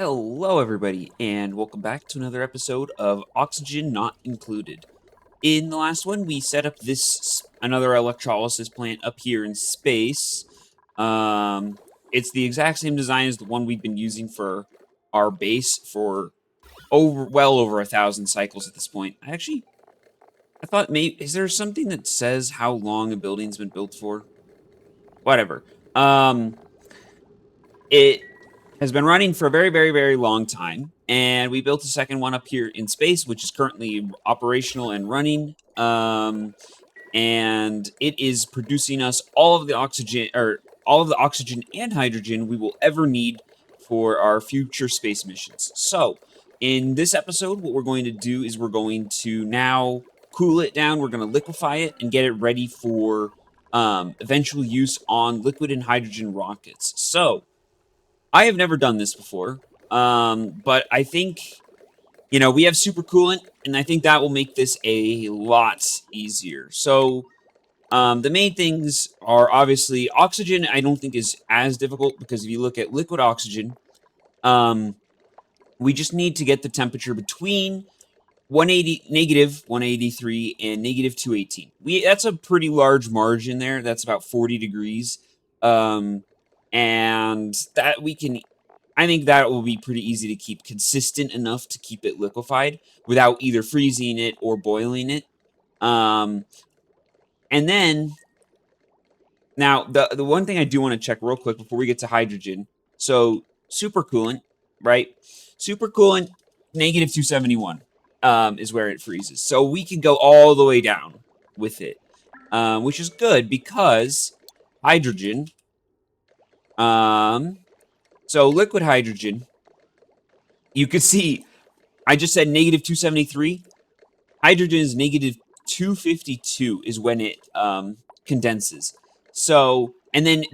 Hello, everybody, and welcome back to another episode of Oxygen Not Included. In the last one, we set up another electrolysis plant up here in space. It's the exact same design as the one we've been using for our base for well over 1,000 cycles at this point. I thought maybe is there something that says how long a building's been built for? Whatever. Um, It has been running for a very, very, very long time, and we built a second one up here in space, which is currently operational and running. And it is producing us all of the oxygen and hydrogen we will ever need for our future space missions. So, in this episode, what we're going to do is we're going to now cool it down. We're going to liquefy it and get it ready for eventual use on liquid and hydrogen rockets. So, I have never done this before, but I think, we have supercoolant, and I think that will make this a lot easier. So, the main things are obviously oxygen. I don't think is as difficult because if you look at liquid oxygen, um, we just need to get the temperature between negative 183 and negative 218. That's a pretty large margin there. That's about 40 degrees. And that we can I think that will be pretty easy to keep consistent enough to keep it liquefied without either freezing it or boiling it. Um, and then now the one thing I do want to check real quick before we get to hydrogen. So supercoolant, right? Supercoolant negative 271 is where it freezes. So we can go all the way down with it, which is good because hydrogen. So liquid hydrogen, you could see I just said negative 273. Hydrogen is negative 252 is when it condenses. So,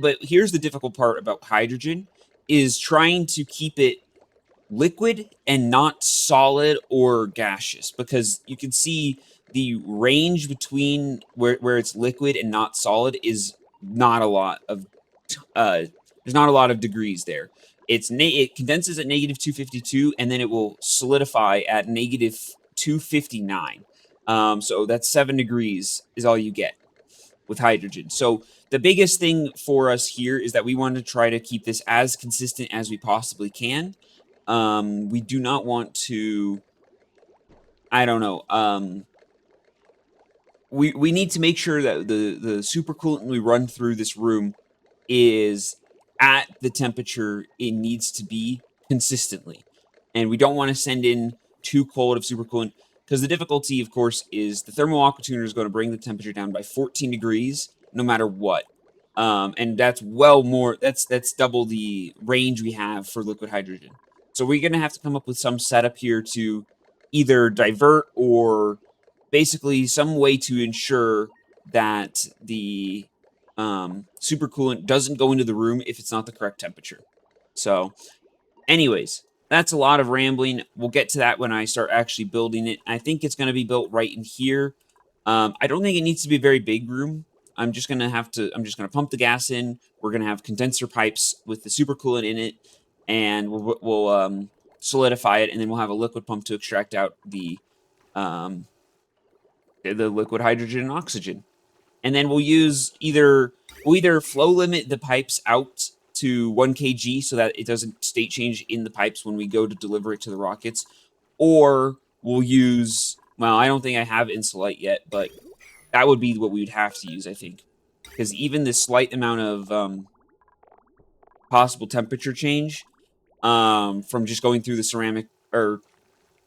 but here's the difficult part about hydrogen is trying to keep it liquid and not solid or gaseous, because you can see the range between where it's liquid and not solid is not a lot of there's not a lot of degrees there. It condenses at negative 252 and then it will solidify at negative 259. So that's 7 degrees is all you get with hydrogen. So the biggest thing for us here is that we want to try to keep this as consistent as we possibly can. We do not want to, I don't know, we need to make sure that the supercoolant we run through this room is at the temperature it needs to be consistently. And we don't want to send in too cold of supercoolant because the difficulty, of course, is the thermal aqua tuner is going to bring the temperature down by 14 degrees no matter what. And that's that's double the range we have for liquid hydrogen. So we're going to have to come up with some setup here to either divert or basically some way to ensure that the supercoolant doesn't go into the room if it's not the correct temperature. So, anyways, that's a lot of rambling. We'll get to that when I start actually building it. I think it's going to be built right in here. I don't think it needs to be a very big room. I'm just going to pump the gas in. We're going to have condenser pipes with the supercoolant in it, and we'll solidify it, and then we'll have a liquid pump to extract out um, the liquid hydrogen and oxygen. And then we'll either flow limit the pipes out to 1 kg so that it doesn't state change in the pipes when we go to deliver it to the rockets, or we'll use, well, I don't think I have Insulite yet, but that would be what we would have to use, I think, because even this slight amount of possible temperature change from just going through the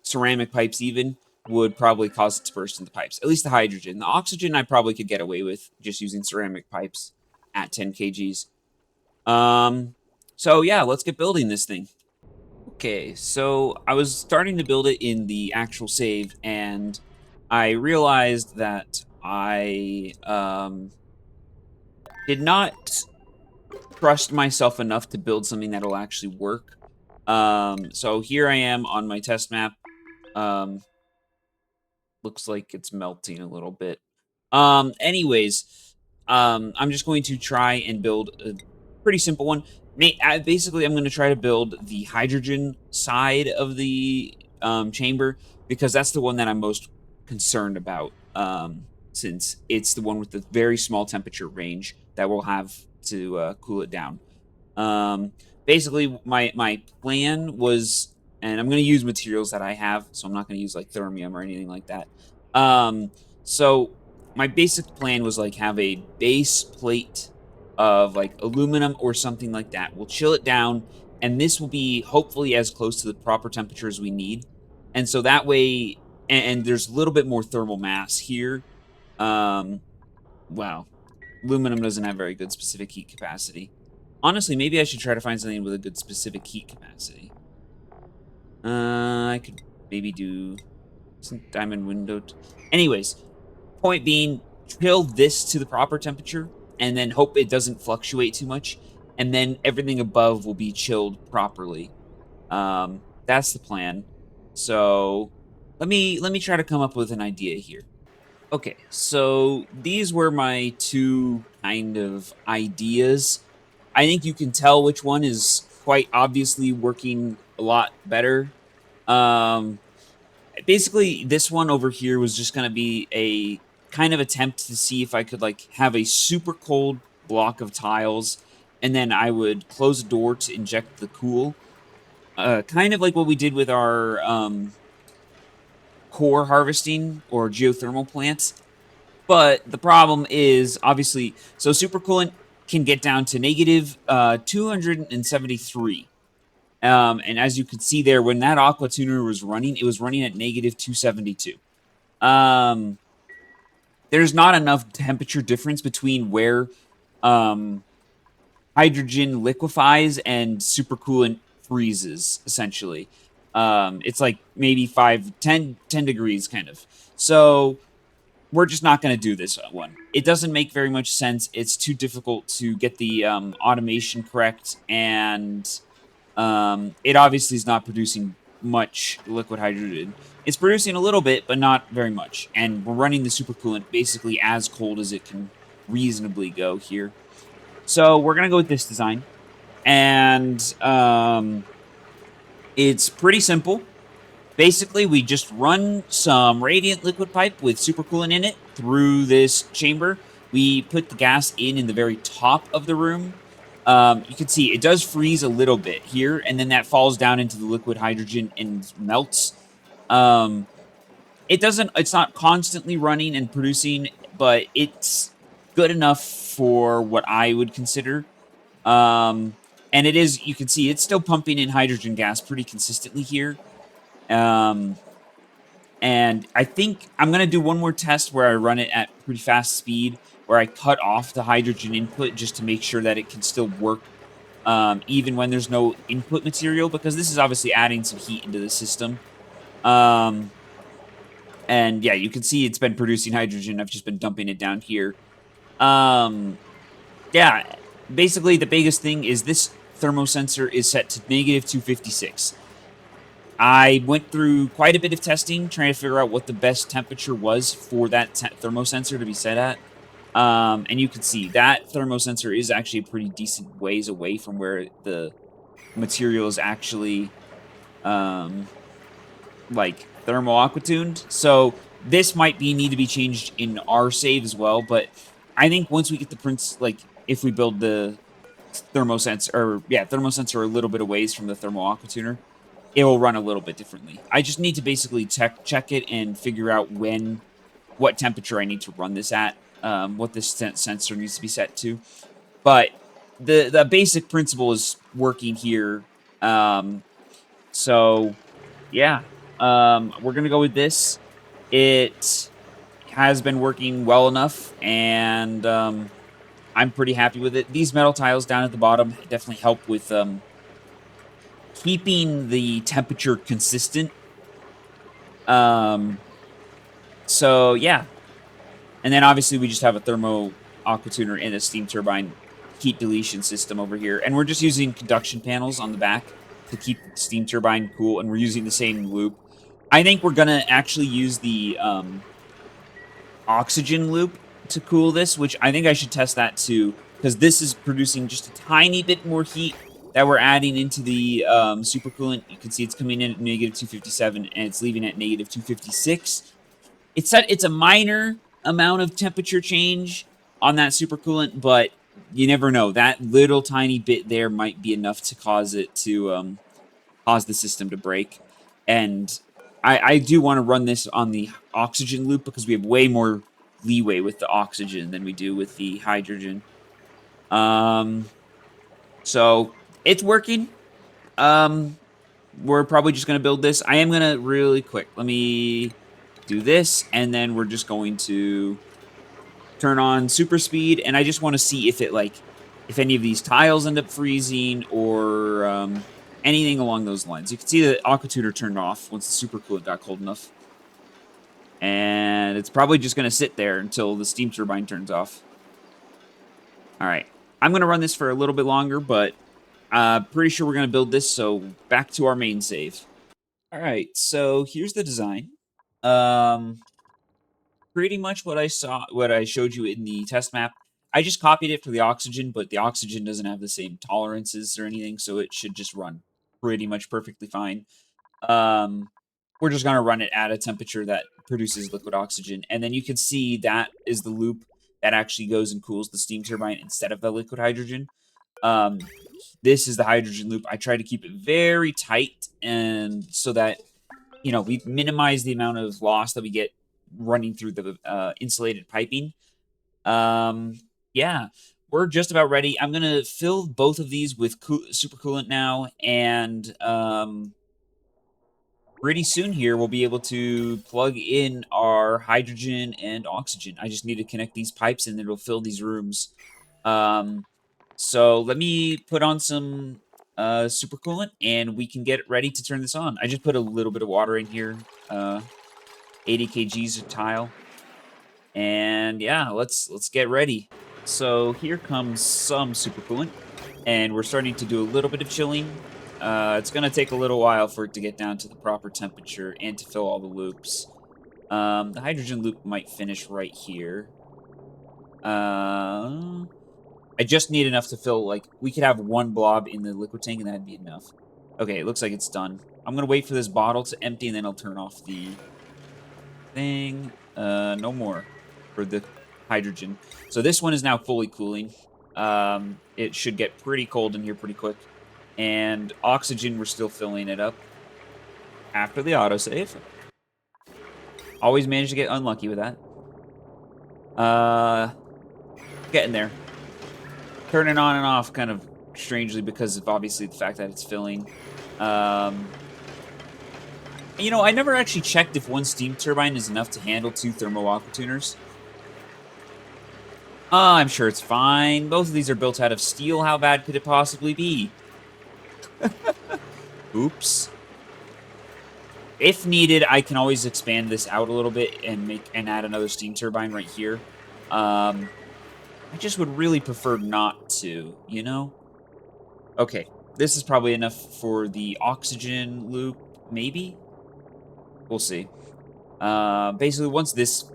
ceramic pipes even would probably cause it to burst in the pipes. At least the hydrogen. The oxygen I probably could get away with just using ceramic pipes at 10 kgs. So yeah, let's get building this thing. Okay, so I was starting to build it in the actual save, and I realized that I did not trust myself enough to build something that'll actually work. So here I am on my test map. Looks like it's melting a little bit. Anyways, I'm just going to try and build a pretty simple one. basically, I'm going to try to build the hydrogen side of the chamber because that's the one that I'm most concerned about. Since it's the one with the very small temperature range that we'll have to cool it down. Um, basically, my plan was, and I'm going to use materials that I have, so I'm not going to use like thermium or anything like that. Um, so my basic plan was like have a base plate of like aluminum or something like that. We'll chill it down, and this will be hopefully as close to the proper temperature as we need. And so that way, and there's a little bit more thermal mass here. Um, wow, aluminum doesn't have very good specific heat capacity. Honestly, maybe I should try to find something with a good specific heat capacity. I could maybe do some diamond window. Anyways, point being, chill this to the proper temperature and then hope it doesn't fluctuate too much. And then everything above will be chilled properly. That's the plan. So let me try to come up with an idea here. Okay, so these were my two kind of ideas. I think you can tell which one is quite obviously working a lot better. Um, basically, this one over here was just going to be a kind of attempt to see if I could like have a super cold block of tiles, and then I would close a door to inject the cool. Kind of like what we did with our core harvesting or geothermal plants. But the problem is obviously, so supercoolant can get down to negative 273. And as you can see there, when that aqua tuner was running, it was running at negative 272. Um, there's not enough temperature difference between where um, hydrogen liquefies and supercoolant freezes, essentially. It's like maybe 10 degrees kind of. So we're just not going to do this one. It doesn't make very much sense. It's too difficult to get the automation correct, and it obviously is not producing much liquid hydrogen. It's producing a little bit, but not very much. And we're running the supercoolant basically as cold as it can reasonably go here. So we're going to go with this design. And it's pretty simple. Basically, we just run some radiant liquid pipe with supercoolant in it through this chamber. We put the gas in the very top of the room. You can see it does freeze a little bit here, and then that falls down into the liquid hydrogen and melts. It's not constantly running and producing, but it's good enough for what I would consider. And it is, you can see it's still pumping in hydrogen gas pretty consistently here. And I think I'm going to do one more test where I run it at pretty fast speed, where I cut off the hydrogen input just to make sure that it can still work even when there's no input material, because this is obviously adding some heat into the system. And yeah, you can see it's been producing hydrogen. I've just been dumping it down here. Yeah, basically the biggest thing is this thermosensor is set to negative 256. I went through quite a bit of testing trying to figure out what the best temperature was for that thermosensor to be set at. And you can see that thermosensor is actually a pretty decent ways away from where the material is actually like thermal aquatuned. So this might need to be changed in our save as well. But I think once we get the prints, like if we build the thermosensor a little bit away from the thermal aquatuner, it will run a little bit differently. I just need to basically check it and figure out what temperature I need to run this at, what this sensor needs to be set to. But the basic principle is working here. So yeah, we're gonna go with this. It has been working well enough, and I'm pretty happy with it. These metal tiles down at the bottom definitely help with keeping the temperature consistent. So yeah. And then obviously we just have a thermo aquatuner and a steam turbine heat deletion system over here. And we're just using conduction panels on the back to keep the steam turbine cool, and we're using the same loop. I think we're gonna actually use the oxygen loop to cool this, which I think I should test that too, because this is producing just a tiny bit more heat that we're adding into the supercoolant. You can see it's coming in at negative 257 and it's leaving at negative 256. It's a minor amount of temperature change on that supercoolant, but you never know. That little tiny bit there might be enough to cause it to cause the system to break. And I do want to run this on the oxygen loop because we have way more leeway with the oxygen than we do with the hydrogen. So it's working. We're probably just gonna build this. I am gonna really quick. Let me do this, and then we're just going to turn on super speed, and I just want to see if it if any of these tiles end up freezing or anything along those lines. You can see the aqua tutor turned off once the supercoolant got cold enough, and it's probably just gonna sit there until the steam turbine turns off. All right, I'm gonna run this for a little bit longer, but pretty sure we're gonna build this. So back to our main save. All right, so here's the design. Um, Pretty much what I showed you in the test map. I just copied it for the oxygen, but the oxygen doesn't have the same tolerances or anything, so it should just run pretty much perfectly fine. Um, we're just gonna run it at a temperature that produces liquid oxygen, and then you can see that is the loop that actually goes and cools the steam turbine instead of the liquid hydrogen. Um, this is the hydrogen loop. I try to keep it very tight, and so that we minimize the amount of loss that we get running through the insulated piping. Yeah, we're just about ready. I'm gonna fill both of these with supercoolant now, and pretty soon here we'll be able to plug in our hydrogen and oxygen. I just need to connect these pipes, and it'll fill these rooms. So let me put on some supercoolant, and we can get ready to turn this on. I just put a little bit of water in here. 80 kgs of tile. And yeah, let's get ready. So here comes some supercoolant, and we're starting to do a little bit of chilling. It's gonna take a little while for it to get down to the proper temperature and to fill all the loops. The hydrogen loop might finish right here. I just need enough to fill, we could have one blob in the liquid tank and that'd be enough. Okay, it looks like it's done. I'm gonna wait for this bottle to empty and then I'll turn off the thing. No more for the hydrogen. So this one is now fully cooling. It should get pretty cold in here pretty quick. And oxygen, we're still filling it up after the autosave. Always manage to get unlucky with that. Getting there. Turning on and off kind of strangely because of obviously the fact that it's filling. I never actually checked if one steam turbine is enough to handle 2 thermo aqua tuners. I'm sure it's fine. Both of these are built out of steel. How bad could it possibly be? Oops. If needed, I can always expand this out a little bit and add another steam turbine right here. I just would really prefer not to, Okay, this is probably enough for the oxygen loop, maybe? We'll see. Basically, once this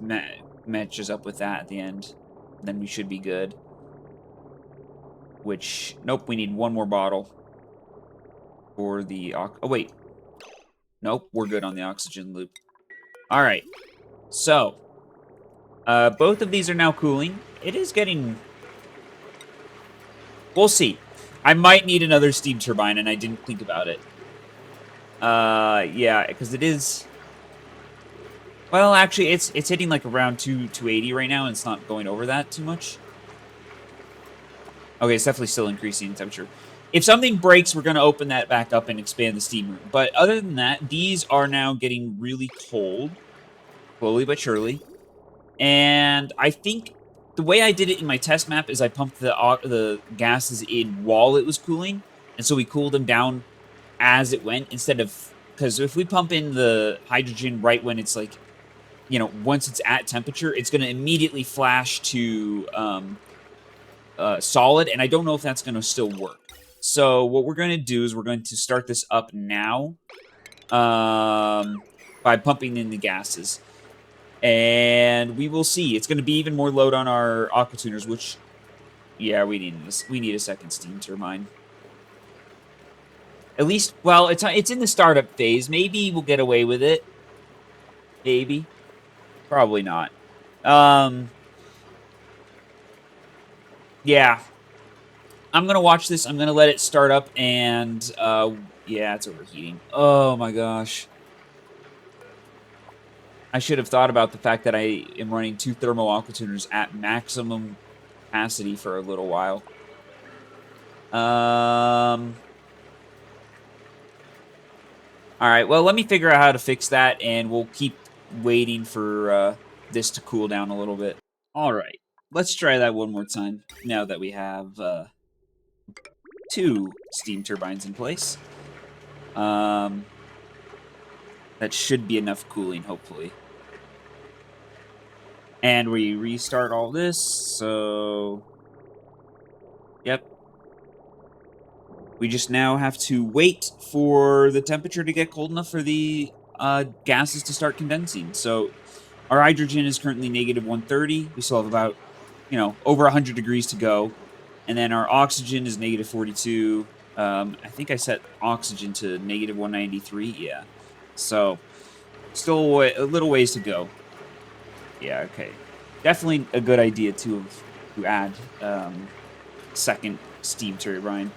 matches up with that at the end, then we should be good. Which, nope, we need one more bottle for the oh, wait. Nope, we're good on the oxygen loop. All right, so both of these are now cooling. It is getting... We'll see. I might need another steam turbine, and I didn't think about it. Yeah, because it is... Well, actually, it's hitting like around 280 right now, and it's not going over that too much. Okay, it's definitely still increasing in temperature. If something breaks, we're going to open that back up and expand the steam room. But other than that, these are now getting really cold, slowly but surely. And I think the way I did it in my test map is I pumped the gases in while it was cooling. And so we cooled them down as it went instead of... Because if we pump in the hydrogen right when it's like, once it's at temperature, it's going to immediately flash to solid. And I don't know if that's going to still work. So what we're going to do is we're going to start this up now by pumping in the gases. And we will see. It's going to be even more load on our aqua tuners, which, yeah, we need a second steam turbine. At least, well, it's in the startup phase. Maybe we'll get away with it. Maybe. Probably not. Yeah. I'm gonna watch this. I'm gonna let it start up, and yeah, it's overheating. Oh my gosh. I should have thought about the fact that I am running 2 thermal aqua tuners at maximum capacity for a little while. All right. Well, let me figure out how to fix that, and we'll keep waiting for this to cool down a little bit. All right. Let's try that one more time. Now that we have 2 steam turbines in place, that should be enough cooling, hopefully. And we restart all this. So, yep. We just now have to wait for the temperature to get cold enough for the gases to start condensing. So our hydrogen is currently negative 130. We still have about, over 100 degrees to go. And then our oxygen is negative 42. I think I set oxygen to negative 193. Yeah. So still a little ways to go. Yeah, okay. Definitely a good idea to add second steam turbine.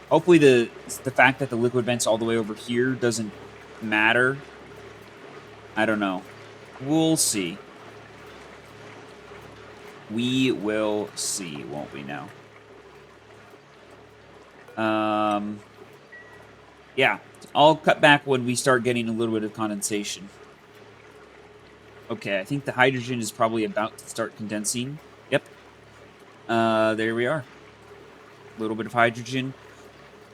Hopefully the fact that the liquid vent's all the way over here doesn't matter. I don't know. We'll see. We will see, won't we now? Yeah, I'll cut back when we start getting a little bit of condensation. Okay, I think the hydrogen is probably about to start condensing. Yep. There we are. A little bit of hydrogen.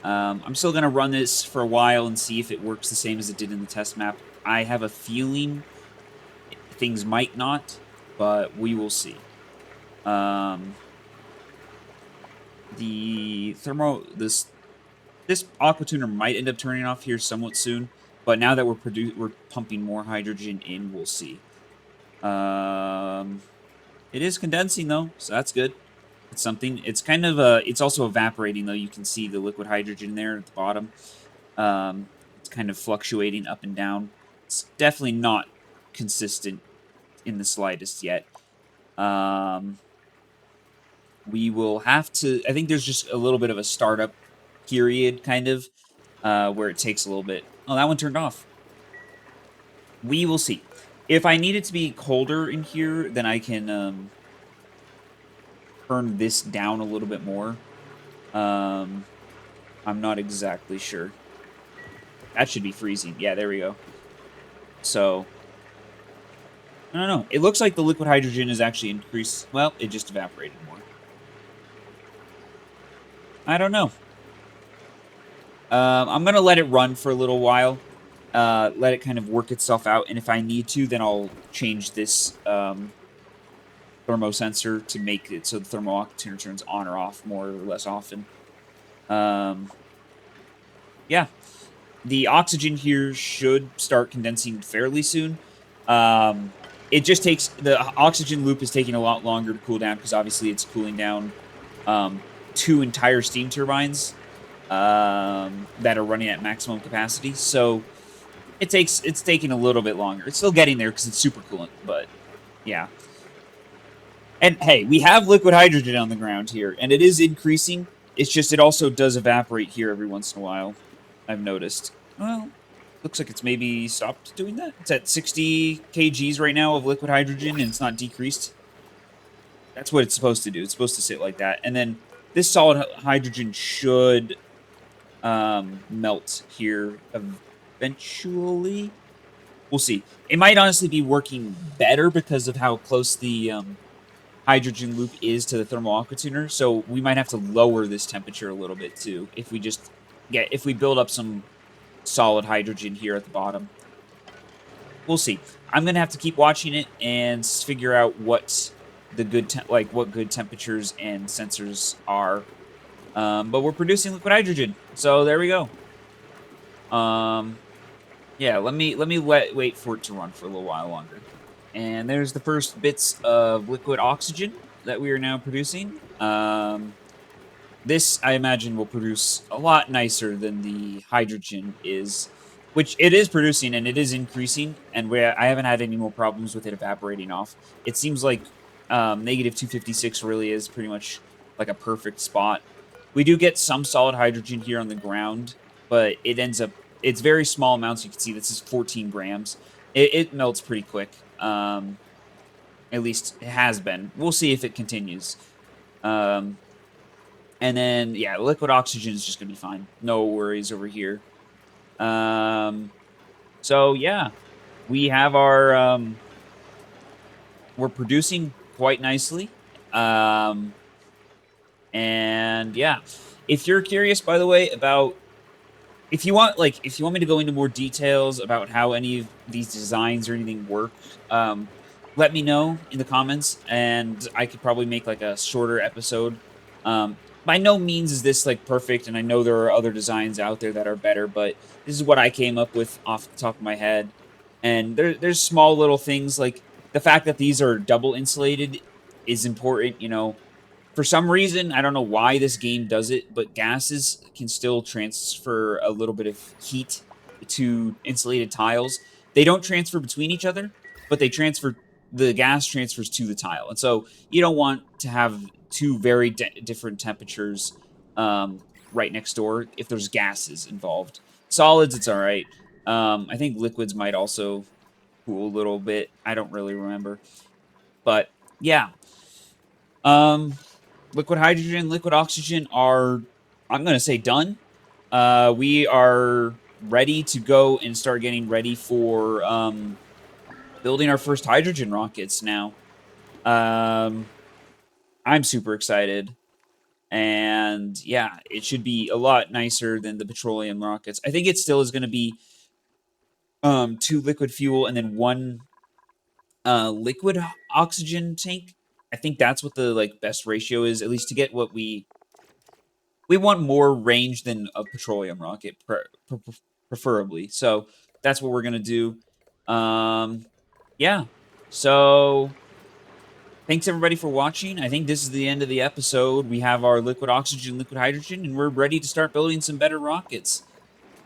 I'm still going to run this for a while and see if it works the same as it did in the test map. I have a feeling things might not, but we will see. This aqua tuner might end up turning off here somewhat soon, but now that we're pumping more hydrogen in, we'll see. It is condensing though, so that's good. It's something. It's kind of it's also evaporating though. You can see the liquid hydrogen there at the bottom. It's kind of fluctuating up and down. It's definitely not consistent in the slightest yet. We will have to. I think there's just a little bit of a startup period, kind of, where it takes a little bit. Oh, that one turned off. We will see. If I need it to be colder in here, then I can turn this down a little bit more. I'm not exactly sure. That should be freezing. Yeah, there we go. So, I don't know. It looks like the liquid hydrogen is actually increased. Well, it just evaporated more. I don't know. I'm going to let it run for a little while. Let it kind of work itself out. And if I need to, then I'll change this thermosensor to make it so the thermal aqua tuner turns on or off more or less often. Yeah. The oxygen here should start condensing fairly soon. It just takes... The oxygen loop is taking a lot longer to cool down because obviously it's cooling down 2 entire steam turbines that are running at maximum capacity. So it's taking a little bit longer. It's still getting there because it's super coolant, but yeah. And hey, we have liquid hydrogen on the ground here, and it is increasing. It's just it also does evaporate here every once in a while, I've noticed. Well, looks like it's maybe stopped doing that. It's at 60 kgs right now of liquid hydrogen, and it's not decreased. That's what it's supposed to do. It's supposed to sit like that. And then this solid hydrogen should melt here eventually. We'll see. It might honestly be working better because of how close the hydrogen loop is to the thermal aqua tuner, so we might have to lower this temperature a little bit too if we build up some solid hydrogen here at the bottom. We'll see. I'm gonna have to keep watching it and figure out what the good what good temperatures and sensors are. But we're producing liquid hydrogen, so there we go. Yeah, let me wait for it to run for a little while longer. And there's the first bits of liquid oxygen that we are now producing. This, I imagine, will produce a lot nicer than the hydrogen is, which it is producing and it is increasing. And where I haven't had any more problems with it evaporating off. It seems like negative 256 really is pretty much like a perfect spot. We do get some solid hydrogen here on the ground, but it ends up, it's very small amounts. You can see this is 14 grams. It melts pretty quick. At least it has been. We'll see if it continues. Um, and then, yeah, liquid oxygen is just going to be fine. No worries over here. Um, so, yeah, we have our, we're producing quite nicely. Um, and yeah, if you're curious, by the way, about if you want me to go into more details about how any of these designs or anything work, let me know in the comments, and I could probably make like a shorter episode. By no means is this like perfect, and I know there are other designs out there that are better, but this is what I came up with off the top of my head. And there's small little things like the fact that these are double insulated is important. For some reason, I don't know why this game does it, but gases can still transfer a little bit of heat to insulated tiles. They don't transfer between each other, but the gas transfers to the tile. And so you don't want to have two very different temperatures right next door if there's gases involved. Solids, it's all right. I think liquids might also cool a little bit. I don't really remember. But yeah. Um, liquid hydrogen, liquid oxygen are, I'm going to say, done. We are ready to go and start getting ready for building our first hydrogen rockets now. Um, I'm super excited. And yeah, it should be a lot nicer than the petroleum rockets. I think it still is going to be two liquid fuel and then one liquid oxygen tank. I think that's what the like best ratio is, at least to get what we want more range than a petroleum rocket, preferably. So that's what we're gonna do. Yeah. So thanks everybody for watching. I think this is the end of the episode. We have our liquid oxygen, liquid hydrogen, and we're ready to start building some better rockets.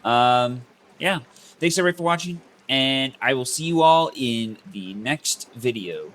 Yeah. Thanks everybody for watching, and I will see you all in the next video.